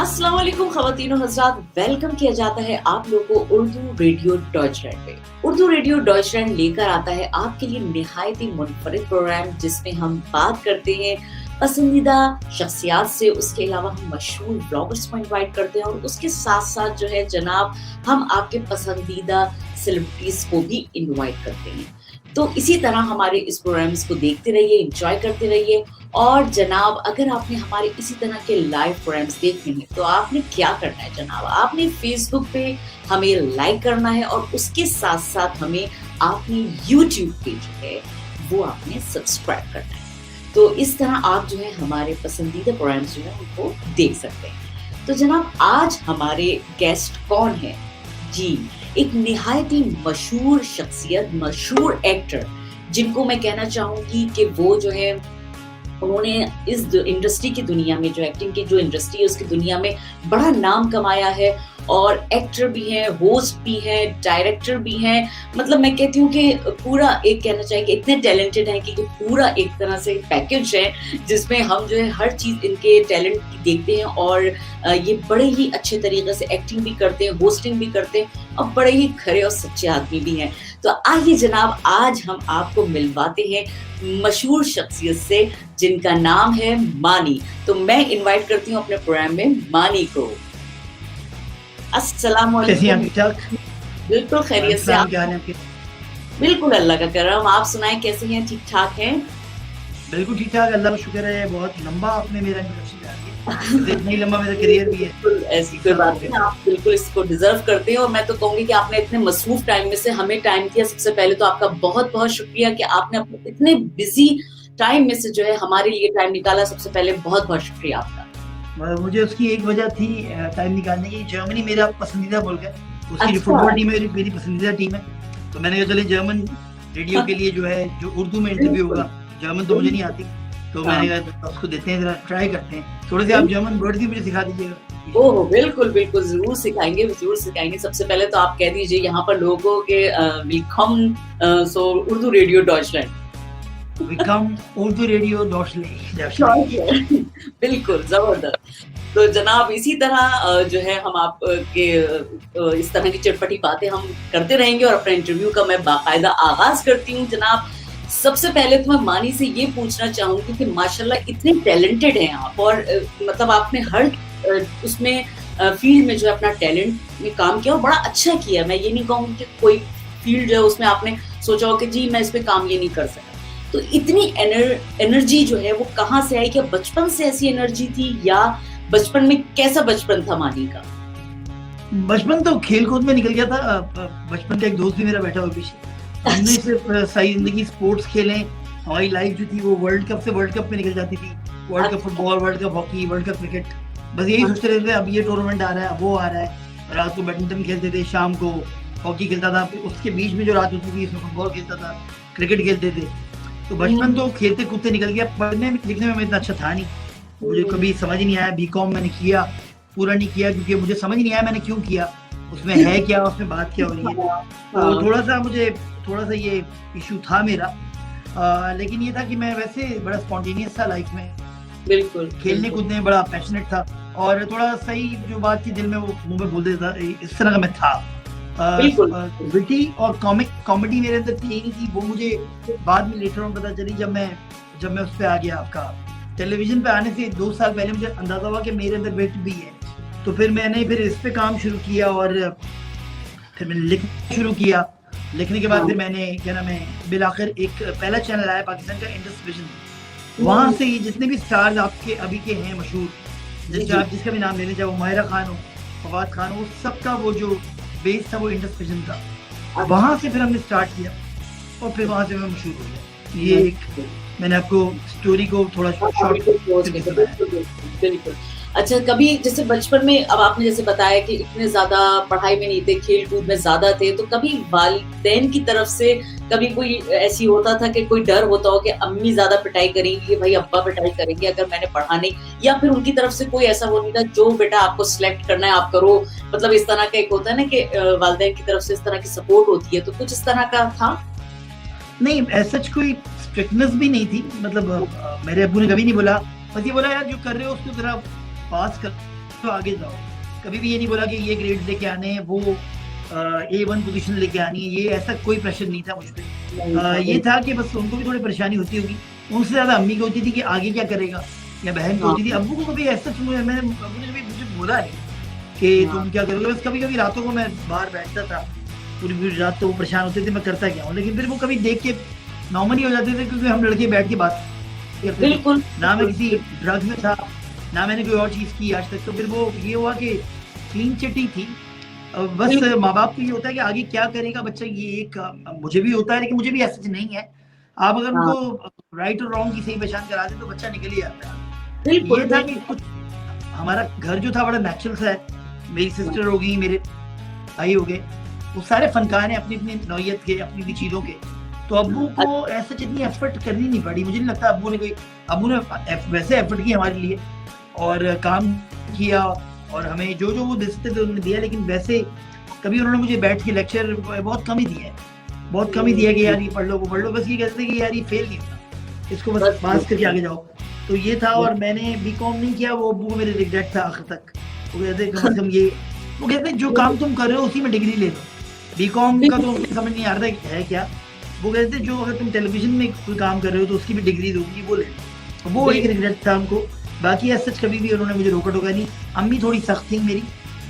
अस्सलाम वालेकुम ख़वातीन और हज़रात, वेलकम किया जाता है आप लोगों को उर्दू रेडियो डॉइचलैंड पे। उर्दू रेडियो डॉइचलैंड लेकर आता है आपके लिए निहायत ही मुनफरिद प्रोग्राम, जिसमें हम बात करते हैं पसंदीदा शख्सियात से। उसके अलावा हम मशहूर ब्लॉगर्स को इनवाइट करते हैं और उसके साथ साथ जो है जनाब, हम आपके पसंदीदा सेलिब्रिटीज को भी इनवाइट करते हैं। तो इसी तरह हमारे इस प्रोग्राम्स को देखते रहिए, एंजॉय करते रहिए। और जनाब, अगर आपने हमारे इसी तरह के लाइव प्रोग्राम्स देखने हैं तो आपने क्या करना है जनाब, आपने फेसबुक पे हमें लाइक करना है और उसके साथ साथ हमें आपने यूट्यूब पे जो है वो आपने सब्सक्राइब करना है। तो इस तरह आप जो है हमारे पसंदीदा प्रोग्राम्स जो है उनको देख सकते हैं। तो जनाब, आज हमारे गेस्ट कौन है? जी, एक निहायत ही मशहूर शख्सियत, मशहूर एक्टर, जिनको मैं कहना चाहूंगी कि वो जो है उन्होंने इस इंडस्ट्री की दुनिया में, जो एक्टिंग की जो इंडस्ट्री है उसकी दुनिया में बड़ा नाम कमाया है। और एक्टर भी हैं, होस्ट भी हैं, डायरेक्टर भी हैं। मतलब मैं कहती हूँ कि पूरा एक कहना चाहिए कि इतने टैलेंटेड हैं कि पूरा एक तरह से पैकेज है जिसमें हम जो है हर चीज़ इनके टैलेंट की देखते हैं। और ये बड़े ही अच्छे तरीके से एक्टिंग भी करते हैं, होस्टिंग भी करते हैं और बड़े ही खरे और सच्चे आदमी भी हैं। तो आइए जनाब, आज हम आपको मिलवाते हैं मशहूर शख्सियत से जिनका नाम है मानी। तो मैं इनवाइट करती हूँ अपने प्रोग्राम में मानी को। अस्सलाम वालेकुम। बिल्कुल खैरियत से। आप बिल्कुल अल्लाह का करम। आप सुनाएं, कैसे हैं? ठीक ठाक हैं? बिल्कुल ठीक ठाक, अल्लाह का शुक्र है। बहुत लंबा आपने मेरा इंट्रोडक्शन कर दिया, इतना ही लंबा मेरा करियर भी है। ऐसी कोई बात नहीं, आप बिल्कुल इसको डिजर्व करते हैं। और मैं तो कहूंगी कि आपने इतने मसरूफ टाइम में से हमें टाइम दिया। सबसे पहले तो आपका बहुत बहुत शुक्रिया कि आपने अपने इतने बिजी टाइम में से जो है हमारे लिए टाइम निकाला। सबसे पहले बहुत बहुत शुक्रिया आपका। मुझे उसकी एक वजह थी टाइम निकालने की। जर्मनी मेरा पसंदीदा मुल्क है, उसकी फुटबॉल टीम मेरी पसंदीदा टीम है। तो मैंने कहा चले जर्मन रेडियो के लिए जो है, जो उर्दू में इंटरव्यू होगा, जर्मन तो मुझे नहीं आती, तो मैंने कहा उसको देते हैं, जरा ट्राई करते हैं। थोड़े से आप जर्मन वर्ड भी मुझे सिखा दीजिएगा। ओह बिल्कुल बिल्कुल, जरूर सिखाएंगे, जरूर सिखाएंगे। सबसे पहले तो आप कह दीजिए यहाँ पर लोगों के welcome so Urdu radio Deutschland. Welcome Urdu radio Deutschland. बिल्कुल जबरदस्त। तो जनाब, इसी तरह जो है हम आपके इस तरह की चटपटी बातें हम करते रहेंगे और अपने इंटरव्यू का मैं बाकायदा आगाज करती हूँ। जनाब, सबसे पहले तो मैं मानी से ये पूछना चाहूंगी कि माशाल्लाह इतने टैलेंटेड हैं आप, और मतलब आपने हर उसमें फील्ड में जो है अपना टैलेंट में काम किया और बड़ा अच्छा किया। मैं ये नहीं कहूँगी कि कोई फील्ड जो है उसमें आपने सोचा हो कि जी मैं इस पे काम ये नहीं कर सकता। तो इतनी एनर्जी जो है वो कहाँ से आई? क्या बचपन से ऐसी एनर्जी थी, या बचपन में कैसा बचपन था मानी का? बचपन तो खेल कूद में निकल गया था। बचपन का एक दोस्त भी मेरा बैठा हुआ पीछे, हमने सिर्फ सही जिंदगी स्पोर्ट्स खेले। हमारी लाइफ जो थी वो वर्ल्ड कप से वर्ल्ड कप में निकल जाती थी। World cup football, world cup hockey, world cup cricket, बस यही सोचते रहते थे अब ये टूर्नामेंट आ रहा है, वो आ रहा है। रात को बैडमिंटन खेलते थे, शाम को हॉकी खेलता था, उसके बीच में जो रात होती थी उसमें फुटबॉल खेलता था, क्रिकेट खेलते थे। तो बचपन तो खेलते कूदते निकल गया। पढ़ने लिखने में मैं इतना अच्छा था नहीं, मुझे कभी समझ नहीं आया। बीकॉम मैंने किया, पूरा नहीं किया क्योंकि मुझे समझ नहीं आया मैंने क्यों किया, उसमें है क्या, उसमें बात क्या हो रही है। तो थोड़ा सा ये इशू था मेरा। लेकिन ये था कि मैं वैसे बड़ा स्पॉन्टेनियस था लाइफ में, बिल्कुल खेलने कूदने में बड़ा पैशनेट था, और थोड़ा सही जो बात थी दिल में वो मुंह में बोल देता था, इस तरह का मैं था। विटी और कॉमेडी मेरे अंदर थी नहीं थी, वो मुझे बाद में लेटर ऑन पता चली जब मैं उस पे आ गया। आपका टेलीविजन पे आने से 2 साल पहले मुझे अंदाजा हुआ कि मेरे अंदर विट भी है। तो फिर मैंने इस पे काम शुरू किया और फिर मैंने लिखना शुरू किया। लिखने के बाद फिर मैंने क्या नाम है, बिलाखिर एक पहला चैनल आया पाकिस्तान का, इंडस विजन। वहाँ से ये जितने भी स्टार्स आपके अभी के हैं मशहूर, जिसका भी नाम लेने, चाहे वो माहिरा खान हो, फवाद खान हो, सबका वो जो बेस था वो इंडस विजन था। वहाँ से फिर हमने स्टार्ट किया और फिर वहाँ से मैं मशहूर हो गया। ये एक मैंने आपको स्टोरी को थोड़ा शॉर्ट। बिल्कुल। अच्छा, कभी जैसे बचपन में, अब आपने जैसे बताया कि इतने ज्यादा पढ़ाई में नहीं थे, खेल कूद में ज्यादा थे, तो कभी वालिदैन की तरफ से कभी कोई ऐसी होता था कि कोई डर होता हो कि अम्मी ज्यादा पिटाई करेंगी, भाई अब्बा पिटाई करेंगे अगर मैंने पढ़ा नहीं, या फिर उनकी तरफ से कोई ऐसा वो नहीं था जो बेटा आपको सिलेक्ट करना है आप करो, मतलब इस तरह का एक होता है ना कि वालिदैन की तरफ से इस तरह की सपोर्ट होती है, तो कुछ इस तरह का था? नहीं, ऐसा कोई स्ट्रिक्टनेस भी नहीं थी। मतलब मेरे अब्बू ने कभी नहीं बोला, बस ये बोला यार जो कर रहे हो उसको जरा पास कर, तो आगे जाओ। कभी भी ये नहीं बोला कि ये ग्रेड लेके आने हैं, वो A1 पोजीशन लेके आनी है, ये ऐसा कोई प्रेशर नहीं था मुझ पे। ये था कि बस उनको भी थोड़ी परेशानी होती होगी, उनसे ज़्यादा अम्मी को होती थी कि आगे क्या करेगा, या बहन को होती थी। अब्बू को कभी ऐसा मैंने अब्बू ने कभी मुझे बोला नहीं कि तुम क्या करोगे। बस कभी-कभी रातों को मैं बाहर बैठता था, पूरी रात तो वो परेशान होते थे मैं करता क्या हूँ, लेकिन फिर वो कभी देख के नॉर्मल ही हो जाते थे, क्योंकि हम लड़के बैठ के बात करते थे। बिल्कुल ना मैं किसी ड्रग्स में था, ना मैंने कोई और चीज़ की आज तक। तो फिर वो ये हुआ कि क्लीन चिट थी। बस माँ बाप को ये होता है कि आगे क्या करेगा बच्चा, ये एक मुझे भी होता है, लेकिन मुझे भी ऐसा नहीं है। आप अगर उनको राइट और रॉन्ग की सही पहचान करा दें तो बच्चा निकल ही आता है। ये था कि कुछ हमारा घर जो था बड़ा नेचुरल सा है। मेरी सिस्टर हो गई, मेरे भाई हो गए, वो सारे फनकार हैं अपनी अपनी नौयत के, अपनी अपनी चीज़ों के। तो अब्बू को ऐसा जितनी एफर्ट करनी नहीं पड़ी, मुझे नहीं लगता अब्बू ने वैसे एफर्ट की हमारे लिए और काम किया, और हमें जो जो वो दे सकते थे उन्होंने दिया। लेकिन वैसे कभी उन्होंने मुझे बैठ के लेक्चर बहुत कम ही दिया है, बहुत कम ही दिया कि यार ये पढ़ लो वो पढ़ लो। बस ये कहते थे कि यार ये फेल नहीं होता, इसको बस पास करके आगे जाओ। तो ये था। और मैंने बीकॉम नहीं किया, वो अब्बू को मेरे रिग्रेट था आखिर तक। वो कहते कम से कम ये, वो कहते जो काम तुम कर रहे हो उसी में डिग्री ले लो, बीकॉम का तो समझ नहीं आ रहा है क्या। वो कहते जो अगर तुम टेलीविजन में कोई काम कर रहे हो तो उसकी भी डिग्री दोगी, वो ले लो। वो एक रिग्रेट था हमको। बाकी ऐसा कभी भी उन्होंने मुझे रोका टोका नहीं। अम्मी थोड़ी सख्त थी मेरी,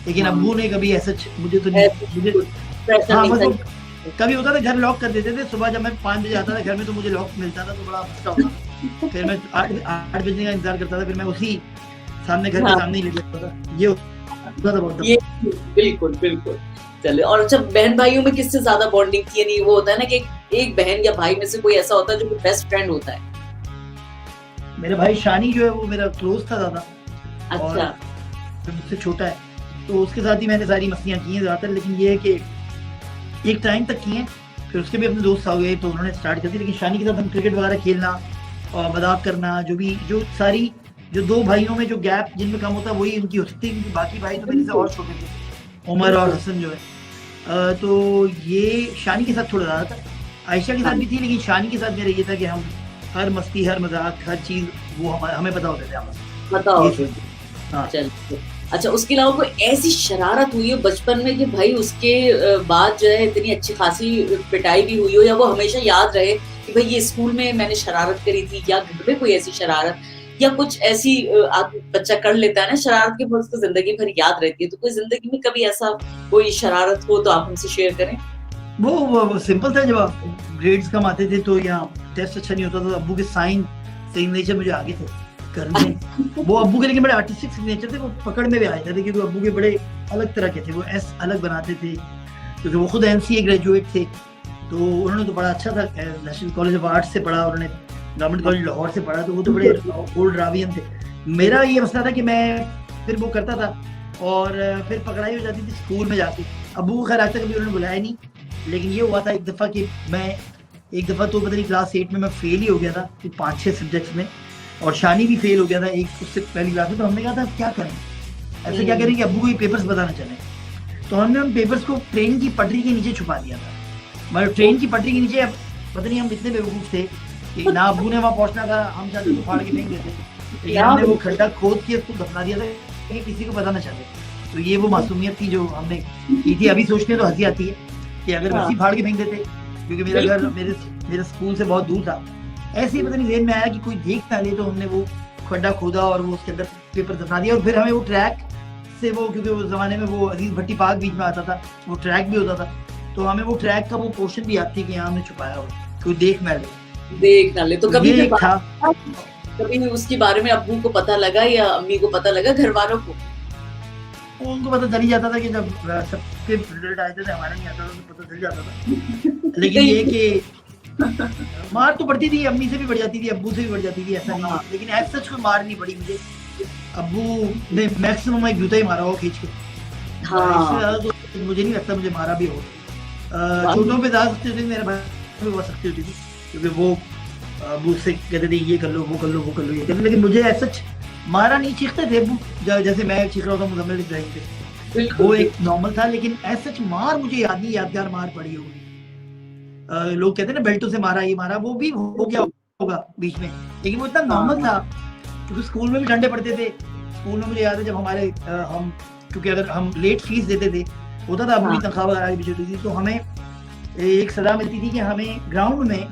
लेकिन अब्बू ने कभी ऐसा मुझे तो हाँ मतलब कभी होता था घर लॉक कर देते थे। सुबह जब मैं 5 बजे आता था घर में तो मुझे लॉक मिलता था, तो बड़ा मस्ता होता। फिर मैं 8 बजे का इंतजार करता था, फिर मैं उसी सामने घर के सामने ही ले जाता था। ये होता था बहुत। बिल्कुल बिल्कुल। चलिए, और जब बहन भाइयों में किससे ज्यादा बॉन्डिंग थी? नहीं वो होता है ना कि एक बहन या भाई में से कोई ऐसा होता है जो बेस्ट फ्रेंड होता है। मेरा भाई शानी जो है वो मेरा क्लोज था ज्यादा। अच्छा। मुझसे छोटा है, तो उसके साथ ही मैंने सारी मस्तियाँ की हैं ज्यादातर। लेकिन ये है कि एक टाइम तक की हैं, फिर उसके भी अपने दोस्त आ गए तो उन्होंने स्टार्ट कर दी। लेकिन शानी के साथ हम क्रिकेट वगैरह खेलना और मजाक करना, जो 2 भाइयों में जो गैप जिनमें कम होता है वही उनकी हो सकती है, क्योंकि बाकी भाई तो मेरे से और छोटे थे, उमर और हसन जो है। तो ये शानी के साथ थोड़ा ज़्यादा था, आयशा के साथ भी थी, लेकिन शानी के साथ मेरा ये था कि हम हर मस्ती, हर मजाक, हर चीज़ वो हमें पता होते थे। बताओ। हाँ। अच्छा, उसके अलावा कोई ऐसी शरारत हुई हो बचपन में कि भाई उसके बाद जो है इतनी अच्छी खासी पिटाई भी हुई हो, या वो हमेशा याद रहे कि भाई ये स्कूल में मैंने शरारत करी थी, या घर में कोई ऐसी शरारत या कुछ ऐसी बच्चा कर लेता है ना शरारत की, उसको जिंदगी भर याद रहती है। तो कोई जिंदगी में कभी ऐसा कोई शरारत हो तो आप हमसे शेयर करें। वो सिंपल था। जब ग्रेड्स कम आते थे तो या टेस्ट अच्छा नहीं होता तो अब्बू के साइन सिग्नेचर मुझे आगे थे करने। वो अब्बू के लेकिन बड़े आर्टिस्टिक सिग्नेचर थे, वो पकड़ में भी आए थे, क्योंकि अब्बू के बड़े अलग तरह के थे। वो एस अलग बनाते थे, क्योंकि वो खुद एमसीए ग्रेजुएट थे। तो उन्होंने तो बड़ा अच्छा था, नेशनल कॉलेज ऑफ आर्ट्स से पढ़ा, उन्होंने गवर्नमेंट कॉलेज लाहौर से पढ़ा, तो वो तो बड़े ओल्ड रावियन थे। मेरा ये मसला था कि मैं फिर वो करता था और फिर पकड़ाई हो जाती थी स्कूल में जाके। अब्बू को खैर आज तक कभी उन्होंने बुलाया नहीं, लेकिन ये हुआ था एक दफ़ा कि मैं एक दफ़ा तो पता नहीं क्लास 8 में मैं फेल ही हो गया था 5-6 सब्जेक्ट्स में, और शानी भी फेल हो गया था एक उससे पहली क्लास में। तो हमने कहा था क्या करें, ऐसे क्या करें कि अब्बू को ये पेपर्स बताना चले। तो हमने उन पेपर्स को ट्रेन की पटरी के नीचे छुपा दिया था। मतलब ट्रेन की पटरी के नीचे, पता नहीं हम कितने बेवकूफ़ थे कि ना अब्बू ने वहाँ पहुँचना था, हम चाहते तो फाड़ के फेंक देते, लेकिन हमने वो खड्डा खोद के उसको दफना दिया था कि किसी को पता ना चले। तो ये वो मासूमियत थी जो हमने की थी। अभी सोचने तो हंसी आती है कि अगर वैसी फाड़ के फेंक देते, क्योंकि मेरा घर मेरे स्कूल से बहुत दूर था। ऐसे ही पता नहीं ज़हन में आया कि कोई देख ना ले, तो हमने वो खड्डा खोदा और वो उसके अंदर पेपर दफना दिया। और फिर हमें वो ट्रैक से वो, क्योंकि उस ज़माने में वो अजीज भट्टी पार्क बीच में आता था, वो ट्रैक भी होता था, तो हमें वो ट्रैक का वो पोर्शन भी आती है कि यहाँ हमने छुपाया हो, कोई देख ना ले। तो कभी उसके बारे में अब्बू को पता लगा या अम्मी को पता लगा, घर वालों को? उनको पता चल ही जाता था कि जब सबके रिजल्ट आए थे हमारा नहीं आता था, तो पता चल जाता था। लेकिन ये कि मार तो पड़ती थी, अम्मी से भी बढ़ जाती थी, अब्बू से भी बढ़ जाती थी, ऐसा नहीं है। लेकिन ऐसा कोई मार नहीं पड़ी मुझे। अब्बू ने मैक्सिमम एक जूता ही मारा हो खींच के। इससे ज्यादा तो मुझे नहीं लगता मुझे मारा भी हो। छोटों पे ज्यादा सख्ती होती थी, मेरे भाई बहुत सख्ती होती थी, क्योंकि वो अब्बू से कहते थे ये कर लो, वो कर लो, वो कर लो, ये कर लो। लेकिन मुझे ऐसा मारा नहीं, चीखते थे अब्बू, जैसे मैं चीख रहा था मुजम्मिल इब्राहिम पे, वो एक नॉर्मल था। लेकिन ऐसा मार मुझे याद नहीं, यादगार मार पड़ी होगी। लोग कहते हैं ना बेल्टों से मारा, ये मारा, वो भी हो गया होगा बीच में, लेकिन वो इतना नॉर्मल था क्योंकि स्कूल में भी डंडे पड़ते थे, स्कूल में मुझे याद है जब हमारे हम क्योंकि अगर हम लेट फीस देते थे, होता था अपनी हाँ। तनख्वाह वगैरह भी होती थी, तो हमें एक सजा मिलती थी कि हमें ग्राउंड में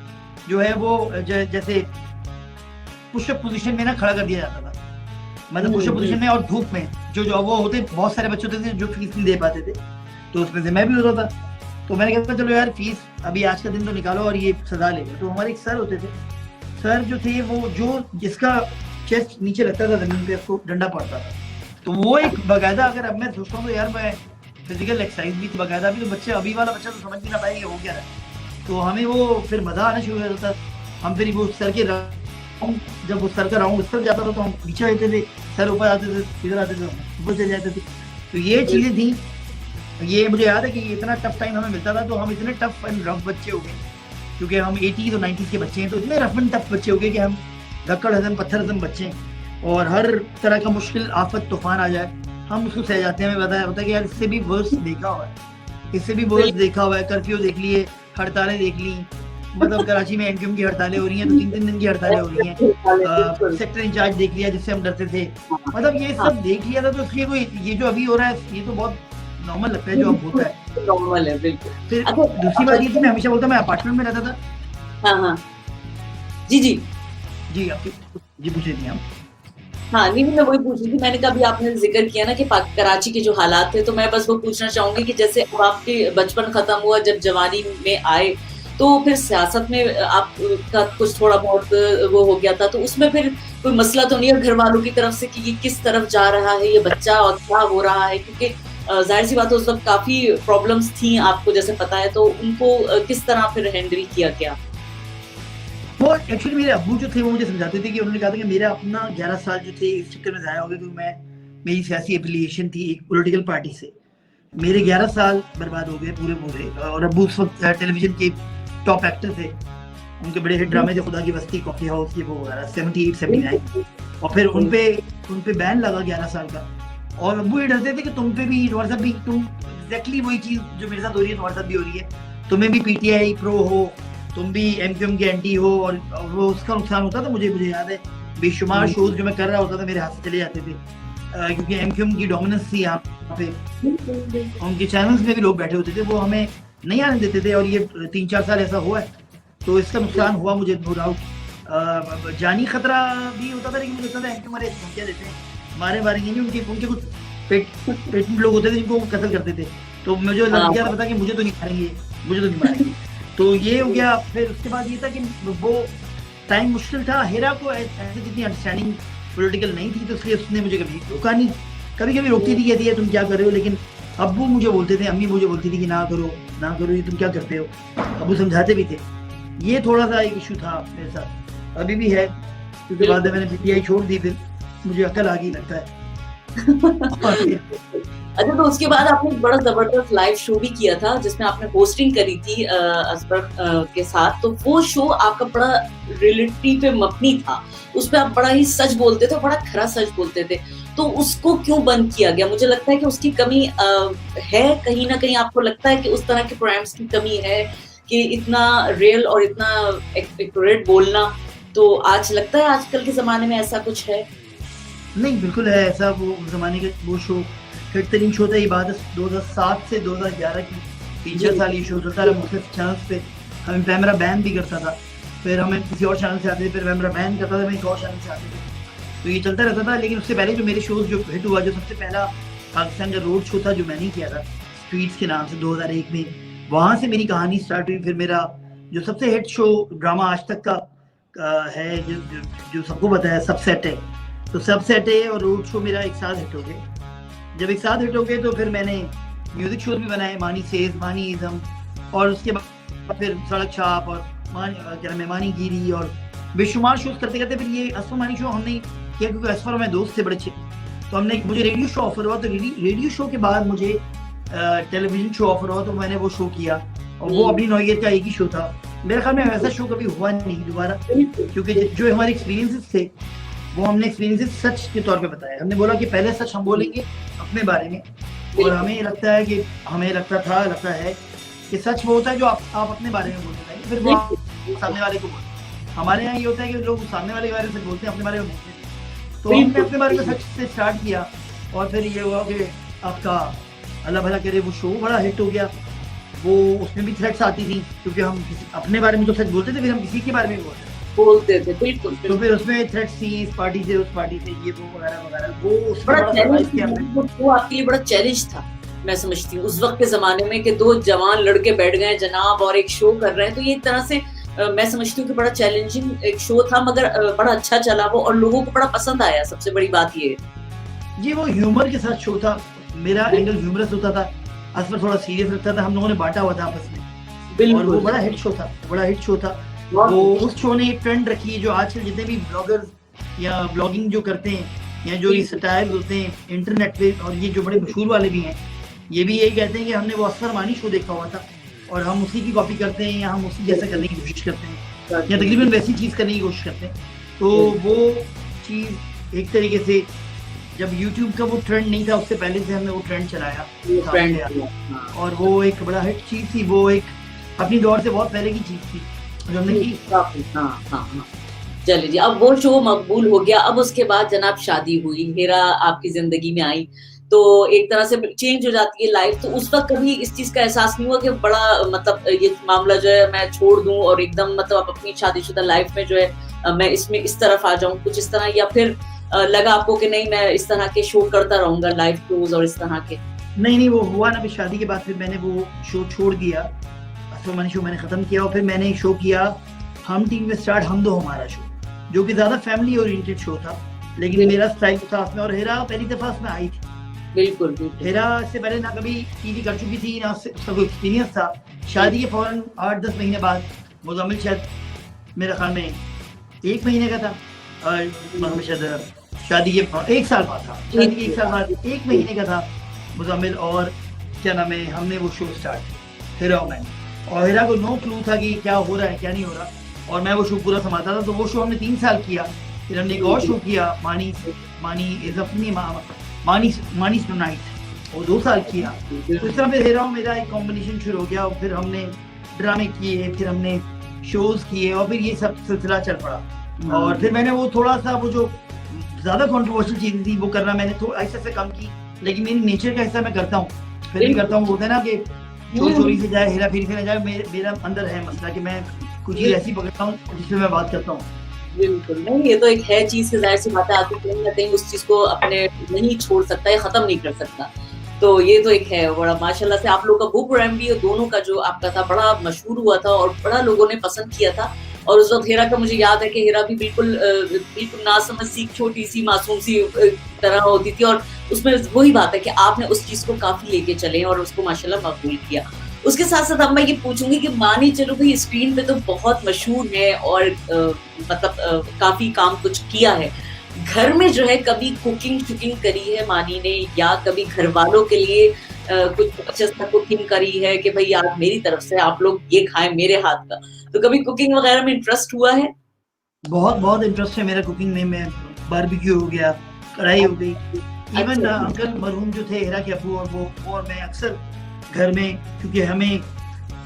जो है वो जैसे पुशअप पोजीशन में ना खड़ा कर दिया जाता था, मतलब पुशअप पोजीशन में, और धूप में जो वो होते बहुत सारे बच्चे होते थे जो फीस नहीं दे पाते थे, तो उसमें से मैं भी होता था। तो मैंने कहा चलो यार फीस अभी आज का दिन तो निकालो और ये सजा लेंगे। तो हमारे एक सर होते थे, सर जो थे वो जो जिसका चेस्ट नीचे लगता था जमीन पे उसको डंडा पड़ता था, तो वो एक बकायदा, अगर अब मैं सोचता हूँ तो यार मैं फिजिकल एक्सरसाइज भी बकायदा, अभी तो बच्चे अभी वाला बच्चा तो समझ भी ना पाएंगे हो क्या है। तो हमें वो फिर मजा आना शुरू हो जाता था। हम फिर वो सर के जब वो सर का राउंड उस तरफ जाता था तो हम पीछे रहते थे, सर ऊपर आते थे, इधर आते थे, ऊपर चले जाते थे। तो ये चीजें थी। ये मुझे याद है कि इतना टफ टाइम हमें मिलता था, तो हम इतने टफ एंड रफ बच्चे हो गए, क्योंकि हम 80s और 90s के बच्चे हैं, तो इतने रफ एंड टफ बच्चे हो गए कि हम धक्कड़ हजम पत्थर हजम बच्चे हैं, और हर तरह का मुश्किल आफत तूफान आ जाए हम उसको सह जाते हैं। हमें बताया होता है कि यार इससे भी वर्स देखा हुआ है, इससे भी वर्स देखा हुआ है। कर्फ्यू देख लिए, हड़तालें देख ली, मतलब कराची में एनक्यूएम की हड़तालें हो रही हैं, तो 3-3 दिन की हड़तालें हो रही हैं। सेक्टर इंचार्ज देख लिया जिससे हम डरते थे, मतलब ये सब देख लिया था। तो इसलिए कोई ये जो अभी हो रहा है ये तो बहुत नॉर्मल लगता है जो अब होता है, नॉर्मल है बिल्कुल। फिर दूसरी बात ये थी, मैं हमेशा बोलता मैं अपार्टमेंट में रहता था। हाँ, जी जी जी आपकी जी पूछे थी हम। हाँ, नहीं मैं वही पूछ रही थी। मैंने कहा अभी आपने जिक्र किया ना कि कराची के जो हालात थे, तो मैं बस वो पूछना चाहूंगी कि जैसे अब आपके बचपन खत्म हुआ, जब जवानी में आए, तो फिर सियासत में आपका कुछ थोड़ा बहुत वो हो गया था, तो उसमें फिर कोई मसला तो नहीं है घर वालों की तरफ से कि ये किस तरफ जा रहा है ये बच्चा और क्या हो रहा है? क्योंकि जाहिर सी बात है उस वक्त काफी प्रॉब्लम्स थी आपको जैसे पता है, तो उनको किस तरह फिर हैंडल किया गया? वो एक्चुअली मेरे अब्बू जो थे वो मुझे समझाते थे कि उन्होंने कहा था कि मेरा अपना 11 साल जो थे इस चक्कर में ज़ाया हो गए, क्योंकि मेरी सियासी एफिलिएशन थी एक पॉलिटिकल पार्टी से, मेरे 11 साल बर्बाद हो गए पूरे। और अब्बू उस वक्त टेलीविजन के टॉप एक्टर थे, उनके बड़े हिट ड्रामे थे खुदा की बस्ती, कॉफी हाउस, ये वो वगैरह 78-79, और फिर उन पे बैन लगा 11 साल का। और अब्बू ये डरते थे कि तुम पे भी, तुम्हारे साथ भी, तुम एग्जैक्टली वही चीज़ जो मेरे साथ हो रही है तुम्हारे साथ भी हो रही है, तुम्हें भी पीटीआई प्रो हो, तुम भी एमक्यूएम के एंटी हो, और वो उसका नुकसान होता था। मुझे याद है बेशुमार शोज जो मैं कर रहा होता था मेरे हाथ से चले जाते थे, क्योंकि एमक्यूएम की डोमिनेंस थी यहाँ पे, उनके चैनल्स में भी लोग बैठे होते थे, वो हमें नहीं आने देते थे। और ये 3-4 साल ऐसा हुआ है, तो इसका नुकसान हुआ मुझे, नो डाउट। जानी खतरा भी होता था, लेकिन मुझे लगता था एमक्यूएम हमारे धमकियाँ देते हैं, मारेंगे नहीं, उनके कुछ पेटेंट लोग होते थे जिनको कत्ल करते थे, तो मुझे लग गया था पता कि मुझे तो नहीं मारेंगे। तो ये हो गया। फिर उसके बाद ये था कि वो टाइम मुश्किल था, हेरा को ऐसे जितनी अंडरस्टैंडिंग पॉलिटिकल नहीं थी, तो इसलिए उसने मुझे कभी रोका नहीं, कभी रोकती थी, कहती है तुम क्या कर रहे हो, लेकिन अब्बू मुझे बोलते थे, अम्मी मुझे बोलती थी कि ना करो ये तुम क्या करते हो, अब्बू समझाते भी थे। ये थोड़ा सा एक इशू था मेरे साथ, अभी भी है, क्योंकि बाद में मैंने पीटीआई छोड़ दी, फिर मुझे अकल आ गई लगता है। अच्छा, तो उसके बाद आपने एक बड़ा जबरदस्त लाइव शो भी किया था जिसमें आपने होस्टिंग करी थी असबर के साथ, तो वो शो आपका बड़ा रियलिटी पे मबनी था, उसपे आप बड़ा ही सच बोलते थे, बड़ा खरा सच बोलते थे, तो उसको क्यों बंद किया गया? मुझे लगता है कि उसकी कमी है, कहीं ना कहीं आपको लगता है कि उस तरह के प्रोग्राम्स की कमी है कि इतना रियल और इतना एक्यूरेट बोलना, तो आज लगता है आजकल के जमाने में ऐसा कुछ है? नहीं, बिल्कुल है ऐसा। वो जमाने के वो शो हिट तरीन शो था, इबादत 2007 से 2011 की 3-4 साल ये शो चलता रहा मुख्तलिफ चैनल्स पे। हमें कैमरा बैन भी करता था, फिर हमें किसी और चैनल से आते थे, फिर कैमरा बैन करता था, मैं एक और चैनल से आते थे, तो ये चलता रहता था। लेकिन उससे पहले जो मेरे शोज जो हिट हुआ, जो सबसे पहला पाकिस्तान का रोड शो था जो मैंने किया था स्ट्रीट्स के नाम से 2001 में, वहाँ से मेरी कहानी स्टार्ट हुई। फिर मेरा जो सबसे हिट शो ड्रामा आज तक का है, जो सबको पता है, सबसेट है, तो सबसेट है और रोड शो मेरा एक साथ हिट हो गए। जब एक साथ हिट हो गए तो फिर मैंने म्यूजिक शोज भी बनाए, मानी सेज, मानी इज़म, और उसके बाद फिर सड़क छाप और मानी गिरी, और बेशुमार शोज करते करते फिर ये असफर मानी शो हमने किया, क्योंकि असफर और मैं दोस्त थे बड़े अच्छे, तो हमने, मुझे रेडियो शो ऑफर हुआ, तो रेडियो शो के बाद मुझे टेलीविजन शो ऑफर हुआ, तो मैंने वो शो किया, और वो अपनी नौयत का एक ही शो था। मेरे ख्याल में वैसा शो कभी हुआ नहीं दोबारा, क्योंकि जो हमारे एक्सपीरियंसेस थे वो हमने एक्सपीरियंसेस सच के तौर पे बताया। हमने बोला कि पहले सच हम बोलेंगे अपने बारे में, और हमें लगता है कि सच वो होता है जो आप अपने बारे में बोलते हैं, फिर वो सामने वाले को बोलते हैं। हमारे यहाँ ये होता है कि लोग सामने वाले के बारे में सच बोलते हैं, अपने बारे में बोलते हैं, तो हमने अपने बारे में सच से स्टार्ट किया और फिर ये हुआ कि आपका अल्लाह भला करे वो शो बड़ा हिट हो गया। वो उसमें भी थ्रेट्स आती थी क्योंकि हम अपने बारे में तो सच बोलते थे, फिर हम किसी के बारे में बोलते थे। बिल्कुल। तो फिर उसमें थ्रेट्स थी इस पार्टी से उस पार्टी से, ये वो वगैरह वगैरह। वो बड़ा चैलेंज, वो आपके लिए बड़ा चैलेंज था मैं समझती हूँ उस वक्त के जमाने में कि दो जवान लड़के बैठ गए जनाब और एक शो कर रहे हैं, तो ये एक तरह से मैं समझती हूँ कि बड़ा चैलेंजिंग एक शो था, मगर बड़ा अच्छा चला वो और लोगों को बड़ा पसंद आया। सबसे बड़ी बात ये जी, वो ह्यूमर के साथ शो था, मेरा एंगल ह्यूमरस होता था, असफर थोड़ा सीरियस रखता था, हम लोगों ने बांटा हुआ था आपस में और वो बड़ा हिट शो था, बड़ा हिट शो था। वो उस शो ने एक ट्रेंड रखी है जो आजकल जितने भी ब्लॉगर्स या ब्लॉगिंग जो करते हैं या जो ये स्टाइल होते हैं इंटरनेट पे, और ये जो बड़े मशहूर वाले भी हैं, ये भी यही कहते हैं कि हमने वो असफर मानी शो देखा हुआ था और हम उसी की कॉपी करते हैं या हम उसी जैसा करने की कोशिश करते हैं या तकरीबन वैसी चीज़ करने की कोशिश करते हैं। तो वो चीज़ एक तरीके से जब YouTube का वो ट्रेंड नहीं था उससे पहले से हमने वो ट्रेंड चलाया और वो एक बड़ा हिट चीज़ थी। वो एक अपनी दौर से बहुत पहले की चीज़ थी जो हमने की। चलिए जी, अब वो शो मकबूल हो गया। अब उसके बाद जनाब शादी हुई, हेरा आपकी जिंदगी में आई, तो एक तरह से चेंज हो जाती है लाइफ। तो उस वक्त कभी इस चीज का एहसास नहीं हुआ कि बड़ा मतलब ये मामला जो है मैं छोड़ दूं और एकदम मतलब अपनी शादीशुदा लाइफ में जो है मैं इसमें इस तरफ आ जाऊं कुछ इस तरह, या फिर लगा आपको कि नहीं मैं इस तरह के शो करता रहूंगा लाइफ शोज और इस तरह के? नहीं, वो हुआ ना, फिर शादी के बाद फिर मैंने वो शो छोड़ दिया, असलमानी शो मैंने खत्म किया और फिर मैंने एक शो किया हम टीवी में स्टार्ट, हम दो हमारा शो, जो कि ज्यादा फैमिली ओरिएंटेड शो था, लेकिन मेरा स्टाइल था उसमें। और हेरा पहली दफा उसमें आई थी। बिल्कुल। हेरा से पहले ना कभी टीवी कर चुकी थी ना उसका कोई एक्सपीरियंस था। शादी के फौरन 8-10 महीने बाद मुज़म्मिल शायद मेरे ख्याल में 1 महीने का था और शायद शादी के 1 साल बाद था, शादी के 1 साल बाद 1 महीने का था मुज़म्मिल, और क्या नाम है हमने वो शो स्टार्ट हेरा मैंने, और हेरा को नो क्लू था कि क्या हो रहा है क्या नहीं हो रहा, और मैं वो शो पूरा संभालता था। तो वो शो हमने 3 साल किया। फिर हमने एक और शो किया मानी टुनाइट, वो 2 साल किया। तो इस तरह फिर हेरा मेरा एक कॉम्बिनेशन शुरू हो गया और फिर हमने ड्रामे किए, फिर हमने शोज किए और फिर ये सब सिलसिला चल पड़ा। और फिर मैंने वो थोड़ा सा वो जो ज्यादा कंट्रोवर्शियल चीज थी वो करना मैंने थोड़ा ऐसे से कम की, लेकिन मेरी नेचर का हिस्सा मैं करता हूँ, फिर भी करता हूँ। बोलते हैं ना कि चोरी से जाए हेरा फेरी से ना जाए, मेरा अंदर है मसला कि मैं कुछ चीज ऐसी पकड़ता हूँ जिसमें मैं बात करता हूँ। बिल्कुल नहीं, ये तो एक है चीज की जाहिर सी बात है, आदमी कहीं ना कहीं उस चीज को अपने नहीं छोड़ सकता या खत्म नहीं कर सकता। तो ये तो एक है बड़ा माशाल्लाह से आप लोग का वो प्रोग्राम भी दोनों का जो आपका था बड़ा मशहूर हुआ था और बड़ा लोगों ने पसंद किया था। और उस वक्त हेरा का मुझे याद है कि हेरा भी बिल्कुल नासमझ सी छोटी सी मासूम सी तरह होती थी, और उसमें वही बात है कि आपने उस चीज को काफी लेके चले और उसको माशाल्लाह मकबूल किया। उसके साथ साथ अब मैं ये पूछूंगी कि मानी चलो भाई स्क्रीन पे तो बहुत मशहूर है और मतलब काफी काम कुछ किया है, घर में जो है कभी कुकिंग करी है मानी ने, या कभी घर वालों के लिए कुछ अच्छा सा कुकिंग करी है कि भाई यार मेरी तरफ से आप लोग ये खाएं मेरे हाथ का, तो कभी कुकिंग वगैरह में इंटरेस्ट हुआ है? बहुत इंटरेस्ट है मेरा कुकिंग में। मैं बारबेक्यू हो गया, कढ़ाई हो गई, इवन अंकल मरहूम जो थे हेरा के अबू और मैं अक्सर घर में, क्योंकि हमें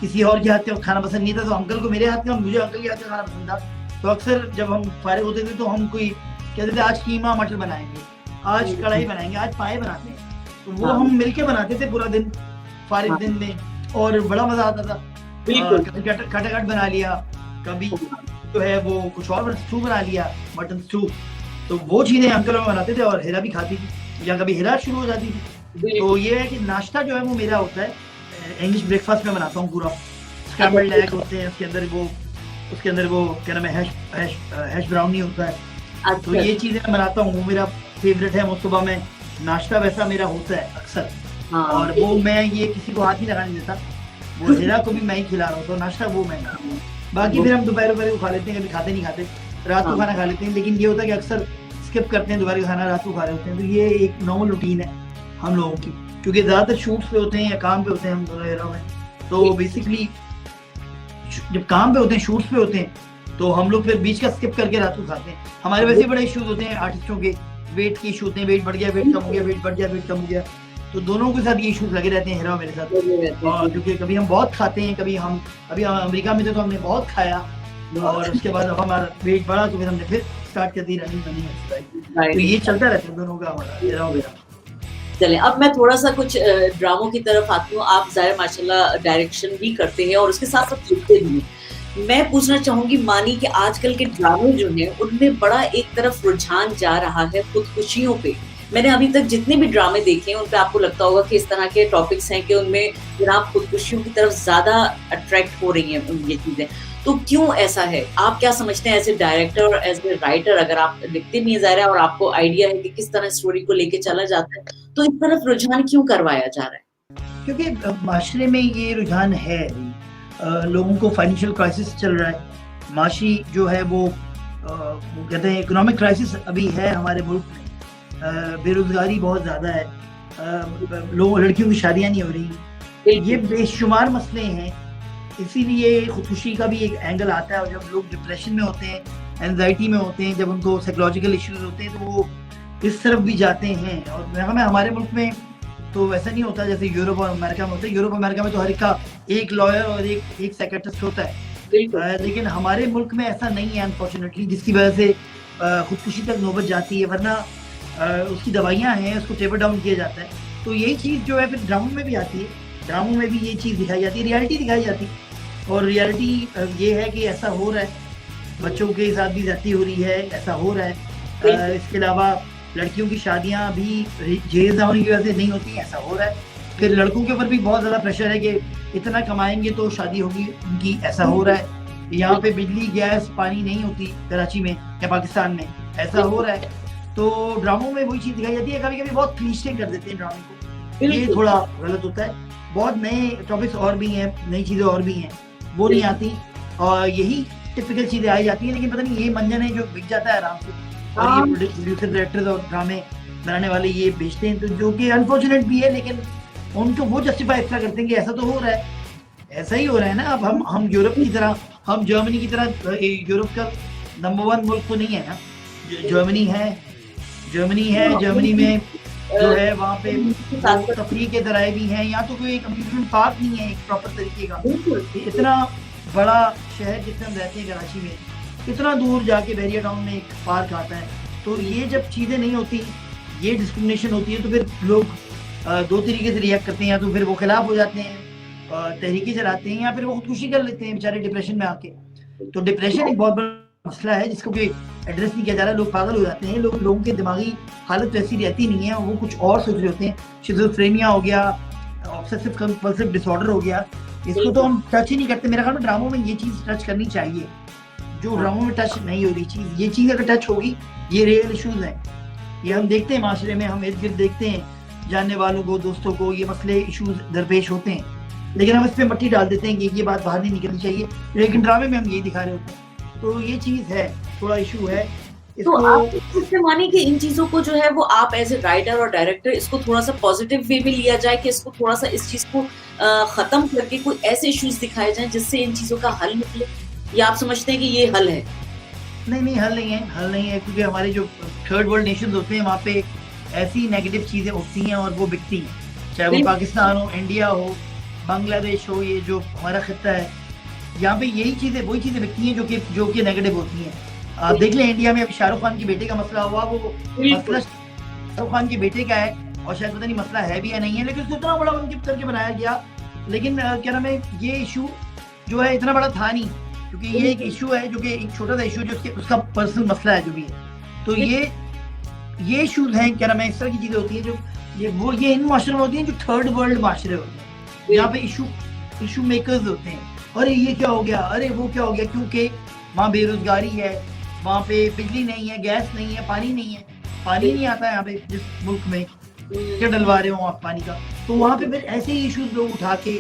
किसी और के हाथ का खाना पसंद नहीं था तो अंकल को मेरे हाथ का, मुझे अंकल के हाथ का खाना पसंद था, तो अक्सर जब हम फारिग होते थे तो हम कोई कहते थे आज कीमा मटर बनाएंगे, आज कढ़ाई बनाएंगे, आज पाए बनाते हैं, तो वो हम मिलके बनाते थे पूरा दिन फारिग दिन में, और बड़ा मजा आता था। कभी खटाखट बना लिया, कभी जो है वो कुछ और स्टू बना लिया, मटन स्टू, तो वो चीजें अंकल में बनाते थे और हेरा भी खाती थी, या कभी हेरा शुरू हो जाती थी। तो ये है कि नाश्ता जो है वो मेरा होता है, इंग्लिश ब्रेकफास्ट में बनाता हूँ पूरा, स्क्रैम्बल्ड एग होते हैं उसके अंदर वो क्या नाम है हैश ब्राउनी होता है, तो ये चीजें मैं बनाता हूँ, वो मेरा फेवरेट है। वो सुबह में नाश्ता वैसा मेरा होता है अक्सर, और वो मैं ये किसी को हाथ नहीं लगाने देता, वो हेरा को भी मैं ही खिला रहा हूँ, तो नाश्ता वो मैं खा रहा हूँ। बाकी फिर हम दोपहर को खा लेते हैं, कभी खाते नहीं खाते, रात को खाना खा लेते हैं, लेकिन ये होता है कि अक्सर स्किप करते हैं, दोपहर का खाना रात को खा रहे होते हैं। तो ये एक नॉर्मल रूटीन है हम लोगों की, क्योंकि ज्यादातर शूट्स पे होते हैं या काम पे होते हैं हम दोनों हेरा में, तो बेसिकली जब काम पे होते हैं शूट्स पे होते हैं तो हम लोग फिर बीच का स्किप करके रात को खाते हैं। हमारे वैसे बड़े इश्यूज होते हैं आर्टिस्टों के, वेट के इशू होते हैं, वेट बढ़ गया, वेट कम हो गया, वेट बढ़ गया, वेट कम हो गया, तो दोनों के साथ ये इश्यूज लगे रहते हैं हेरा मेरे साथ। और क्योंकि कभी हम बहुत खाते हैं, कभी हम अभी अमेरिका में थे तो हमने बहुत खाया, और उसके बाद अब हमारा वेट बढ़ा तो फिर हमने फिर स्टार्ट कर दी रनिंग एक्सरसाइज। Right. तो ये चलता रहता है दोनों का हमारा, मेरा और मेरा। चलें, अब मैं थोड़ा-सा कुछ ड्रामों की तरफ आती हूँ। आप ज़ाहिर माशाल्लाह डायरेक्शन भी करते हैं और उसके साथ-साथ लिखते भी हैं। मैं पूछना चाहूँगी, मानिए कि आजकल के ड्रामे जो हैं, उनमें बड़ा एक तरफ रुझान जा रहा है खुदकुशियों पे। मैंने अभी तक जितने भी ड्रामे देखे हैं, उन पे आपको लगता होगा कि इस तरह के टॉपिक्स हैं कि उनमें जनाब खुदकुशियों की तरफ ज़्यादा अट्रैक्ट हो रही हैं ये चीज़ें। तो क्यों ऐसा है? आप क्या समझते हैं एज़ ए डायरेक्टर और एज़ ए राइटर, अगर आप लिखते भी हैं ज़ाहिर है और आपको आइडिया है कि किस तरह स्टोरी को लेके चला जाता है, तो इस तरफ रुझान क्यों करवाया जा रहा है? क्योंकि माशरे में ये रुझान है, लोगों को फाइनेंशियल क्राइसिस चल रहा है, माशी जो है वो कहते हैं इकोनॉमिक क्राइसिस अभी है हमारे मुल्क में, बेरोजगारी बहुत ज़्यादा है, लड़कियों की शादियाँ नहीं हो रही, ये बेशुमार मसले हैं। इसीलिए खुदकुशी का भी एक एंगल आता है, और जब लोग डिप्रेशन में होते हैं, एंजाइटी में होते हैं, जब उनको साइकोलॉजिकल इश्यूज होते हैं, तो वो इस तरफ भी जाते हैं। और हमारे मुल्क में तो वैसा नहीं होता जैसे यूरोप और अमेरिका में होता है। यूरोप अमेरिका में तो हर एक का एक लॉयर और एक साइकियाट्रिस्ट होता है, लेकिन हमारे मुल्क में ऐसा नहीं है अनफॉर्चुनेटली, जिसकी वजह से खुदकुशी तक नौबत जाती है, वरना उसकी दवाइयाँ हैं, उसको टेपर डाउन किया जाता है। तो यही चीज़ जो है फिर ड्रामों में भी आती है, ड्रामों में भी ये चीज़ दिखाई जाती है, रियलिटी दिखाई जाती है। और रियलिटी ये है कि ऐसा हो रहा है, बच्चों के साथ भी ज्यादती हो रही है, ऐसा हो रहा है। इसके अलावा लड़कियों की शादियां भी जहेज ना होने की वजह से नहीं होती, ऐसा हो रहा है। फिर लड़कों के ऊपर भी बहुत ज़्यादा प्रेशर है कि इतना कमाएंगे तो शादी होगी उनकी, ऐसा हो रहा है। यहाँ पे बिजली गैस पानी नहीं होती कराची में या पाकिस्तान में, ऐसा हो रहा है। तो ड्रामों में वही चीज़ दिखाई जाती है, कभी कभी बहुत क्लीशे कर देते हैं ड्रामे को, ये थोड़ा गलत होता है। बहुत नए टॉपिक्स और भी हैं, नई चीज़ें और भी हैं, वो नहीं आती, और यही टिपिकल चीज़ें आई जाती हैं। लेकिन पता नहीं ये मंजन है जो बिक जाता है आराम से, और ये प्रोड्यूसर डायरेक्टर्स और ड्रामे बनाने वाले ये बेचते हैं, तो जो कि अनफॉर्चुनेट भी है, लेकिन उनको वो जस्टिफाई एक्स्ट्रा करते हैं कि ऐसा तो हो रहा है, ऐसा ही हो रहा है ना। अब हम यूरोप की तरह, हम जर्मनी की तरह, यूरोप का नंबर 1 मुल्क तो नहीं है ना, जर्मनी है, जर्मनी में जो है वहाँ पे तफरीह के दराए भी हैं, यहाँ तो कोई एक अम्यूजमेंट पार्क नहीं है एक प्रॉपर तरीके का। इतना बड़ा शहर जिसमें हम रहते हैं कराची में, इतना दूर जाके बहरिया टाउन में एक पार्क आता है। तो ये जब चीज़ें नहीं होती, ये डिस्क्रिमिनेशन होती है, तो फिर लोग दो तरीके से रिएक्ट करते हैं, या तो फिर वो खिलाफ हो जाते हैं, तहरीकें चलाते हैं, या फिर वो खुदकुशी कर लेते हैं बेचारे डिप्रेशन में आके। तो डिप्रेशन एक बहुत बड़ा मसला है जिसको कोई एड्रेस नहीं किया जा रहा। लोग पागल हो जाते हैं, लोगों की दिमागी हालत वैसी रहती नहीं है, वो कुछ और सोच रहे होते हैं। शिज़ोफ्रेनिया हो गया, ऑब्सेसिव कंपल्सिव डिसऑर्डर हो गया, इसको तो हम टच ही नहीं करते। मेरे ख्याल में ड्रामों में ये चीज़ टच करनी चाहिए, जो ड्रामों में टच नहीं हो रही चीज़, ये चीज़ अगर टच होगी, ये रियल इशूज़ हैं, ये हम देखते हैं माशरे में, हम इर्द गिर्द देखते हैं, जानने वालों को, दोस्तों को ये मसले इशूज़ दरपेश होते हैं, लेकिन हम इस पर मट्टी डाल देते हैं कि ये बात बाहर नहीं निकलनी चाहिए, लेकिन ड्रामे में हम यही दिखा रहे होते हैं। तो ये चीज़ है, थोड़ा इशू है। तो आप इससे मानिए कि इन चीजों को जो है वो आप एज ए राइटर और डायरेक्टर इसको थोड़ा सा पॉजिटिव वे में लिया जाए, कि इसको थोड़ा सा इस चीज को खत्म करके कोई ऐसे इश्यूज दिखाए जाएं जिससे इन चीजों का हल निकले, या आप समझते हैं कि ये हल है? नहीं, हल नहीं है, क्योंकि हमारे जो थर्ड वर्ल्ड नेशंस होते हैं वहाँ पे ऐसी नेगेटिव चीज़ें होती हैं और वो बिकती हैं, चाहे वो पाकिस्तान हो, इंडिया हो, बांग्लादेश हो, ये जो हमारा खित्ता है, यहाँ पे यही चीज़ें, वही चीज़ें बिकती हैं जो कि नेगेटिव होती हैं। आप देख लें, इंडिया में अभी शाहरुख खान के बेटे का मसला हुआ, वो मसला शाहरुख खान के बेटे का है, और शायद पता नहीं मसला है भी या नहीं है, लेकिन उसको इतना बड़ा करके बनाया गया। लेकिन क्या नाम है, ये इशू जो है इतना बड़ा था नहीं, क्योंकि ये एक इशू है जो कि एक छोटा सा इशू जो उसका पर्सनल मसला है जो भी है। तो ये इशूज हैं, क्या नाम है, इस तरह की चीज़ें होती हैं जो ये इन माशरे में होती हैं जो थर्ड वर्ल्ड माशरे होते हैं, यहाँ पे इशू मेकर्स होते हैं। अरे ये क्या हो गया, अरे वो क्या हो गया, क्योंकि वहाँ बेरोजगारी है, वहाँ पे बिजली नहीं है, गैस नहीं है, पानी नहीं है, पानी नहीं आता है यहाँ पे जिस मुल्क में, क्या डलवा रहे हो आप पानी का। तो वहाँ पे फिर ऐसे ही इशूज लोग उठा के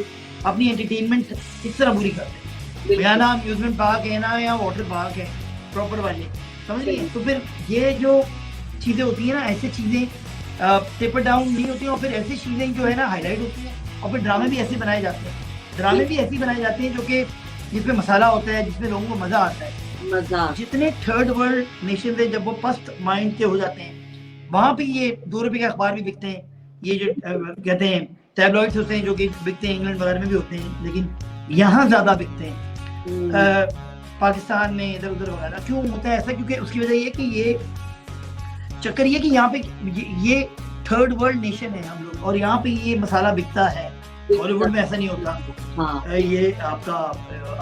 अपनी एंटरटेनमेंट इस तरह बुरी करते हैं। यहाँ ना अम्यूजमेंट पार्क है, ना यहाँ वाटर पार्क है प्रॉपर वाले, समझ रही है। तो फिर ये जो चीज़ें होती हैं ना, ऐसी चीज़ें पेपर डाउन नहीं होती हैं, और फिर ऐसी चीज़ें जो है ना हाईलाइट होती हैं, और फिर ड्रामे भी ऐसे बनाए जाते हैं, जो कि जिसमें मसाला होता है, जिसमें लोगों को मजा आता है। जितने थर्ड वर्ल्ड नेशन है, जब वो पस्त माइंड के हो जाते हैं, वहाँ पे ये 2 रुपए के अखबार भी बिकते हैं, ये जो कहते हैं टैबलॉइड्स होते हैं जो कि बिकते हैं, इंग्लैंड वगैरह में भी होते हैं, लेकिन यहाँ ज्यादा बिकते हैं। पाकिस्तान में इधर उधर वगैरह। क्यों होता है ऐसा? क्योंकि उसकी वजह ये कि ये चक्कर ये कि यहाँ पे ये थर्ड वर्ल्ड नेशन है हम लोग, और यहाँ पे ये मसाला बिकता है। बॉलीवुड में ऐसा नहीं होता। हाँ। ये आपका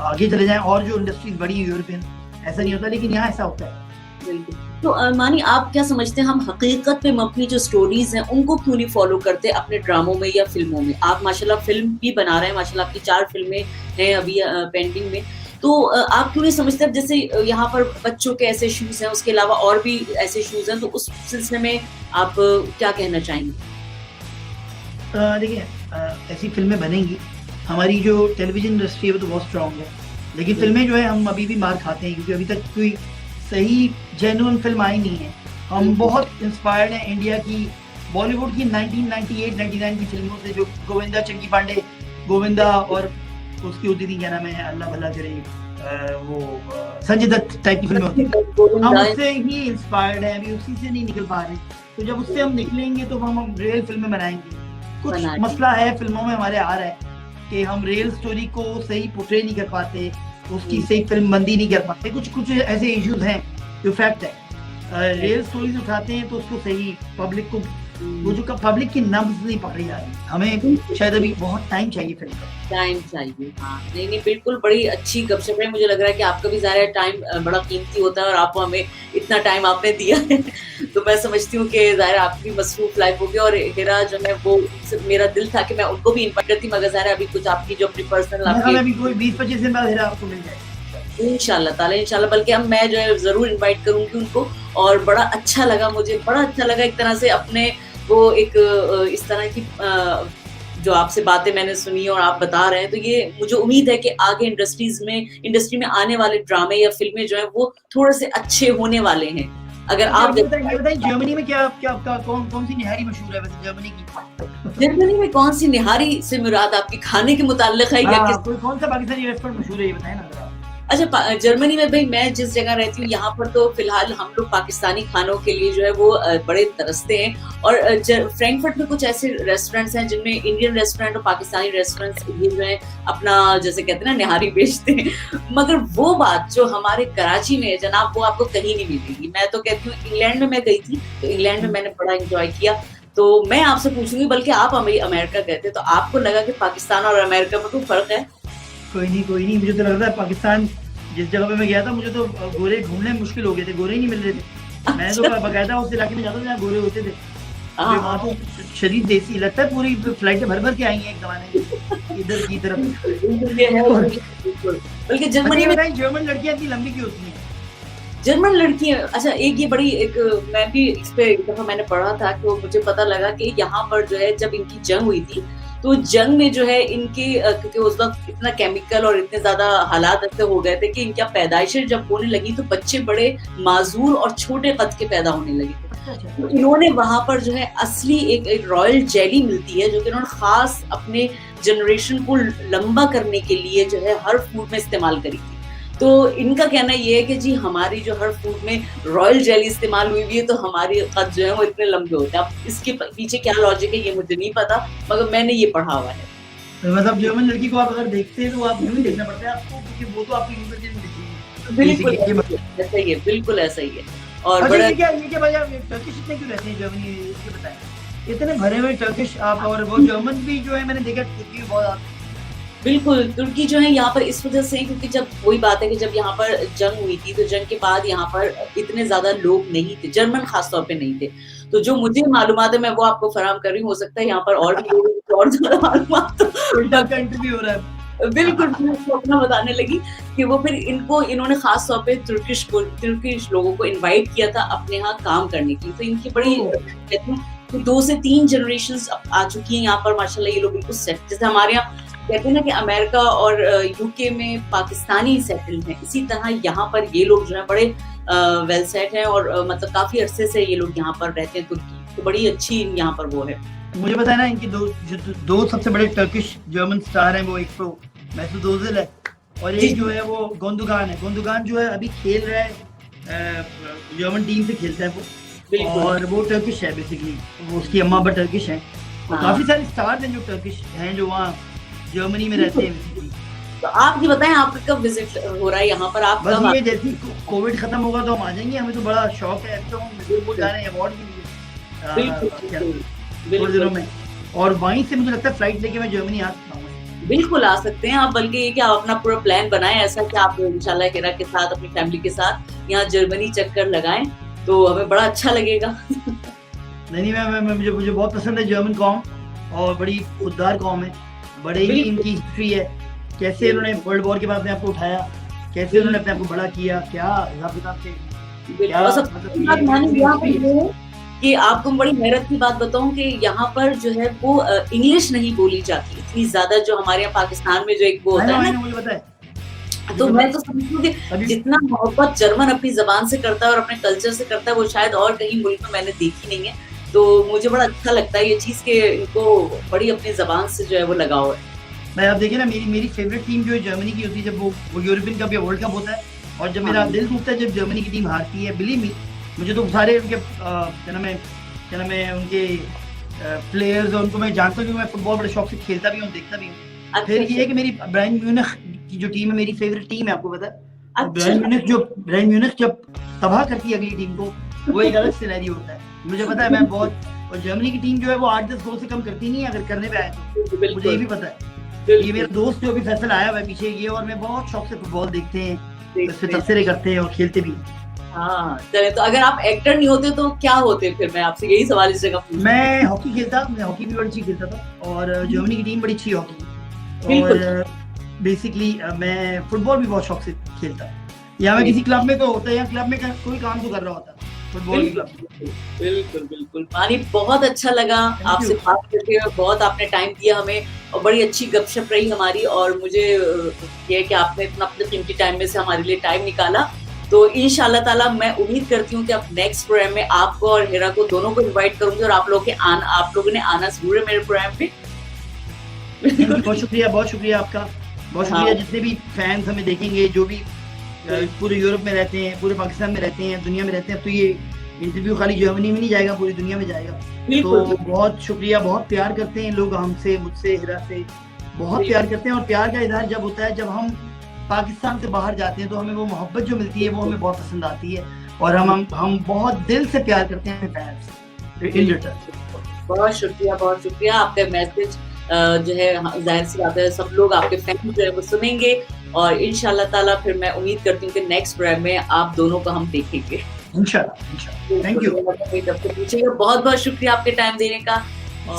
आगे चले जाएं और जो इंडस्ट्रीज बड़ी है यूरोपियन, ऐसा नहीं होता, लेकिन यहाँ ऐसा होता है। बिल्कुल। तो मानी, आप क्या समझते हैं, हम हकीकत पे अपनी जो स्टोरीज हैं उनको क्यों नहीं फॉलो करते अपने ड्रामों में या फिल्मों में? आप माशाल्लाह फिल्म भी बना रहे हैं, माशाल्लाह आपकी 4 फिल्में हैं अभी पेंडिंग में। तो आप क्यों नहीं समझते, अब जैसे यहाँ पर बच्चों के ऐसे इश्यूज हैं, उसके अलावा और भी ऐसे इश्यूज हैं, तो उस सिलसिले में आप क्या कहना चाहेंगे? देखिए, ऐसी फिल्में बनेंगी। हमारी जो टेलीविजन इंडस्ट्री है वो तो बहुत स्ट्रांग है, लेकिन फिल्में जो है हम अभी भी मार खाते हैं, क्योंकि अभी तक कोई सही जेन्युइन फिल्म आई नहीं है। हम बहुत इंस्पायर्ड हैं इंडिया की, बॉलीवुड की 1998-99 की फिल्मों से, जो गोविंदा, चंकी पांडे, गोविंदा और उसकी होती थी, क्या नाम है, अल्लाह भला करे, वो संजय दत्त टाइप की फिल्में होती थी। हम उससे ही इंस्पायर्ड हैं, अभी उसी से नहीं निकल पा रहे। तो जब उससे हम निकलेंगे तो हम रियल फिल्में बनाएंगे। कुछ मसला है फिल्मों में हमारे आ रहा है कि हम रियल स्टोरी को सही पोर्ट्रे नहीं कर पाते, उसकी सही फिल्म बंदी नहीं कर पाते। कुछ ऐसे इश्यूज हैं जो फैक्ट है। रियल स्टोरीज उठाते हैं तो उसको सही पब्लिक को, वो जो पब्लिक की नब्ज नहीं पड़ रही है, हमें शायद अभी बहुत टाइम चाहिए फिल्म का। टाइम चाहिए, हाँ। नहीं, बिल्कुल, बड़ी अच्छी गपशप है। मुझे लग रहा है कि आपका भी ज़ाहिर टाइम बड़ा कीमती होता है और आपको हमें इतना टाइम आपने दिया है तो मैं समझती हूँ कि ज़ाहिर आपकी मसरूफ लाइफ होगी। और हिरा जो है वो, मेरा दिल था कि मैं उनको भी इन्वाइट करती, मगर ज़ाहिर अभी कुछ आपकी जो अपनी पर्सनल अभी कोई 20-25 दिन बाद हिरा आपको मिल जाए इंशाल्लाह ताला, इंशाल्लाह। बल्कि अब मैं जो है जरूर इनवाइट करूंगी उनको। और बड़ा अच्छा लगा, मुझे बड़ा अच्छा लगा एक तरह से अपने वो एक इस तरह की जो आपसे बातें मैंने सुनी और आप बता रहे हैं, तो ये मुझे उम्मीद है कि आगे इंडस्ट्री में आने वाले ड्रामे या फिल्में जो हैं वो थोड़े से अच्छे होने वाले हैं। अगर आप ये बताइए जर्मनी में क्या कौन सी निहारी मशहूर है वैसे जर्मनी की? जर्मनी में कौन सी निहारी से मुराद आपकी खाने के मुताल्लिक है या कौन सा पाकिस्तानी रेस्टोरेंट मशहूर है, ये बताएं ना जरा। अच्छा, जर्मनी में भाई मैं जिस जगह रहती हूँ यहाँ पर तो फिलहाल हम लोग पाकिस्तानी खानों के लिए जो है वो बड़े तरसते हैं। और फ्रैंकफर्ट में कुछ ऐसे रेस्टोरेंट्स हैं जिनमें इंडियन रेस्टोरेंट और पाकिस्तानी रेस्टोरेंट्स ये जो है अपना, जैसे कहते हैं ना, निहारी बेचते हैं। मगर वो बात जो हमारे कराची में है जनाब, वो आपको कहीं नहीं मिलेगी। मैं तो कहती हूँ, इंग्लैंड में मैं गई थी तो इंग्लैंड में मैंने बड़ा इंजॉय किया। तो मैं आपसे पूछूंगी, बल्कि आप अमेरिका गए थे, तो आपको लगा कि पाकिस्तान और अमेरिका में कोई फर्क है? कोई नहीं, मुझे तो लगता है पाकिस्तान, जिस जगह पे मैं गया था मुझे तो गोरे ढूंढने मुश्किल हो गए थे, गोरे ही नहीं मिल रहे थे। मैं तो बकायदा उस इलाके में जाता था जहाँ गोरे होते थे। वहाँ तो शरीर देसी लगता है, पूरी फ्लाइटें भर के आई हैं एक जमाने में इधर की तरफ। बल्कि जर्मनी में जर्मन लड़कियां इतनी लंबी क्यों होती हैं? जर्मन लड़कियां, अच्छा, ये बड़ी मैं भी इस पे एक दफा मैंने पढ़ा था कि मुझे पता लगा कि यहाँ पर जो है जब इनकी जंग हुई थी तो जंग में जो है इनके, क्योंकि उस वक्त इतना केमिकल और इतने ज्यादा हालात ऐसे हो गए थे कि इनकी पैदाइशें जब होने लगी तो बच्चे बड़े माजूर और छोटे कद के पैदा होने लगे। तो इन्होंने वहां पर जो है असली एक रॉयल जेली मिलती है जो कि इन्होंने खास अपने जनरेशन को लंबा करने के लिए जो है हर फूड में इस्तेमाल करी थी। तो इनका कहना ये है कि जी हमारी जो हर फूड में रॉयल जेली इस्तेमाल हुई हुई है तो हमारी कद जो है वो इतने लंबे होते हैं। अब इसके पीछे क्या लॉजिक है ये मुझे नहीं पता, मगर मैंने ये पढ़ा हुआ है। मतलब जर्मन लड़की को आप अगर देखते हैं तो आप यूं ही देखना पड़ता है आपको, क्योंकि वो तो आपकी यूनिवर्सिटी में दिखती है। बिल्कुल ऐसा ही है, बिल्कुल ऐसा ही है। और बड़ा ये क्या भैया टर्किश इतने क्यों रहते हैं जर्मनी, ये बताएं, इतने भरे हुए टर्किश आप, और वो जर्मन भी जो है मैंने देखा तुर्की बहुत आते। बिल्कुल, तुर्की जो है यहाँ पर इस वजह से, क्योंकि जब वही बात है कि जब यहाँ पर जंग हुई थी तो जंग के बाद यहाँ पर इतने ज्यादा लोग नहीं थे, जर्मन खास तौर पे नहीं थे। तो जो मुझे मालूमात है मैं वो आपको फराहम कर रही हूँ, हो सकता है यहाँ पर और भी लोग और ज्यादा मालूमात इंटरव्यू हो रहा है। बिल्कुल, अपना बताने लगी कि वो फिर इन्होंने खास तौर पे तुर्किश लोगों को इन्वाइट किया था अपने यहाँ काम करने के लिए। तो इनकी बड़ी कहती हूँ 2 से 3 जनरेशंस आ चुकी हैं यहाँ पर माशाल्लाह। ये लोग बिल्कुल सेट, जैसे हमारे यहाँ कहते हैं ना कि अमेरिका और यूके में पाकिस्तानी सेटल्ड हैं, इसी तरह यहाँ पर ये लोग जो है बड़े वेल सेट हैं और मतलब काफी अरसे से ये लोग यहाँ पर रहते हैं तुर्की। तो बड़ी अच्छी यहाँ पर वो है। मुझे पता है ना, इनकी दो सबसे बड़े टर्किश जर्मन स्टार हैं, वो एक तो मैसूद ओजिल है और एक जो है वो गुंदोगान है। गुंदोगान जो है अभी खेल रहा है जर्मन टीम से खेलता है वो, और वो टर्किश है बेसिकली, वो उसकी अम्मा पर टर्किश है। काफी सारे स्टार्स हैं जो टर्किश हैं जो वहाँ जर्मनी में रहते हैं। तो आप ये बताएं आपका कब विजिट हो रहा है यहाँ पर, आप बस कब ये जैसे ही कोविड खत्म होगा तो हम आ जाएंगे, हमें तो बड़ा शौक है, अभी तो हम लिवरपूल जा रहे हैं अवार्ड के लिए बिल्कुल क्या थोड़े बिल्कुल दिनों में, और वहीं से मुझे लगता है फ्लाइट लेके मैं जर्मनी आ सकता हूँ। बिल्कुल आ सकते हैं आप, बल्कि ये कि आप अपना पूरा प्लान बनाएं ऐसा कि आप इंशाल्लाह हिरा के साथ अपनी फैमिली के साथ यहाँ जर्मनी चक्कर लगाएं, तो हमें बड़ा अच्छा लगेगा। नहीं मैं मुझे बहुत पसंद है जर्मन कॉम, और बड़ी खुददार कॉम है, बड़े ही बिल्कुल। इनकी हिस्ट्री है, कैसे इन्होंने वर्ल्ड वॉर के बाद अपने आप को उठाया, कैसे उन्होंने अपने आप को बड़ा किया, क्या हिसाब किताब से, क्या और सबसे मतलब बड़ी बात मैंने यहाँ पर ये है कि आपको बड़ी हैरत की बात बताऊं कि यहाँ पर जो है वो इंग्लिश नहीं बोली जाती इतनी ज्यादा, जो हमारे यहाँ पाकिस्तान में जो एक वो होता है ना, मुझे पता है। तो मैं तो समझती हूँ कि जितना मोहब्बत जर्मन अपनी जबान से करता है और अपने कल्चर से करता है वो शायद और कहीं मुल्क में मैंने देखी नहीं है, तो मुझे बड़ा अच्छा लगता है ये चीज कि इनको बड़ी अपनी जबान से जो है वो लगाव है। मैं आप देखिए ना, मेरी फेवरेट टीम जो है जर्मनी की होती है, जब वो यूरोपियन कप या वर्ल्ड कप होता है, और जब मेरा दिल टूटता है जब जर्मनी की टीम हारती है, बिलीव मी, मुझे तो सारे उनके क्या नाम है उनके प्लेयर्स, और उनको मैं जानता हूँ, क्योंकि मैं फुटबॉल बड़े शौक से खेलता भी हूँ, देखता भी हूँ। फिर ये है कि मेरी बायर्न म्यूनिख की जो टीम है मेरी फेवरेट टीम है, आपको पता है। बायर्न म्यूनिख जब तबाह करती है अगली टीम को, वो एक अलग सिनेरियो होता है, मुझे पता है। मैं बहुत, और जर्मनी की टीम जो है वो 8-10 गोल से कम करती नहीं है, अगर करने पे आए तो मुझे ये भी पता है। ये मेरा दोस्त जो अभी फैसल आया हुआ है पीछे, ये और मैं बहुत शौक से फुटबॉल देखते हैं, उससे तबसरे करते हैं और खेलते भी। हाँ चले, तो अगर आप एक्टर नहीं होते तो क्या होते फिर? मैं आपसे यही सवाल इस जगह पूछूं। मैं हॉकी खेलता, मैं हॉकी भी बड़ी अच्छी खेलता था, और जर्मनी की टीम बड़ी अच्छी हॉकी, और बेसिकली मैं फुटबॉल भी बहुत शौक से खेलता। या मैं किसी क्लब में तो होता है, या क्लब में कोई काम तो कर रहा होता फुटबॉल क्लब। बिल्कुल मानी, बहुत अच्छा लगा आपसे बात करके, बहुत आपने टाइम दिया हमें, और बड़ी अच्छी गपशप रही हमारी, और मुझे ये है कि आपने इतना अपने कीमती टाइम में से हमारे लिए टाइम निकाला। तो इंशाल्लाह ताला मैं उम्मीद करती हूँ कि अब नेक्स्ट प्रोग्राम में आपको और हिरा को दोनों को इनवाइट करूंगी, और आप लोगों ने आना जरूर है मेरे प्रोग्राम पे। बहुत शुक्रिया आपका, बहुत शुक्रिया। जितने भी फैंस हमें देखेंगे, जो भी पूरे यूरोप में रहते हैं, पूरे पाकिस्तान में रहते हैं, दुनिया में रहते हैं, तो ये इंटरव्यू खाली जर्मनी में नहीं जाएगा, पूरी दुनिया में जाएगा। तो बहुत शुक्रिया, बहुत प्यार करते हैं लोग हमसे, मुझसे, हिरा से बहुत प्यार करते हैं, और प्यार का इजहार जब होता है जब हम पाकिस्तान से बाहर जाते हैं, तो हमें वो मोहब्बत जो मिलती है वो हमें बहुत पसंद आती है, और हम बहुत दिल से प्यार करते हैं फैंस इन रिटर्न। बहुत शुक्रिया आपका मैसेज जो है, जाहिर सी बात है सब लोग आपके फैन जो है वो सुनेंगे, और इंशाल्लाह ताला फिर मैं उम्मीद करती हूँ कि नेक्स्ट प्रोग्राम में आप दोनों को हम देखेंगे इंशाल्लाह। थैंक यू, बहुत शुक्रिया आपके टाइम देने का।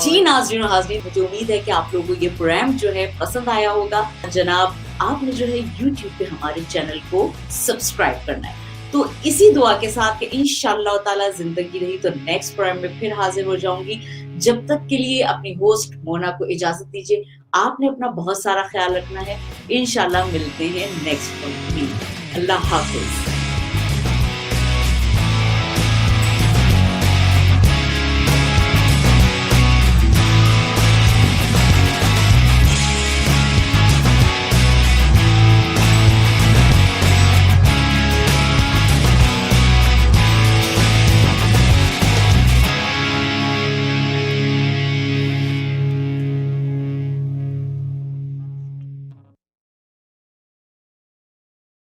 जी नाज़रीन और हाज़रीन, मुझे उम्मीद है कि आप लोगों को ये प्रोग्राम जो है पसंद आया होगा। जनाब, आपने जो है YouTube पे हमारे चैनल को सब्सक्राइब करना है। तो इसी दुआ के साथ कि इंशाअल्लाह ताला जिंदगी रही तो नेक्स्ट प्रोग्राम में फिर हाजिर हो जाऊंगी। जब तक के लिए अपनी होस्ट मोना को इजाजत दीजिए। आपने अपना बहुत सारा ख्याल रखना है। इंशाअल्लाह मिलते हैं नेक्स्ट प्रोग्राम में। अल्लाह हाफिज।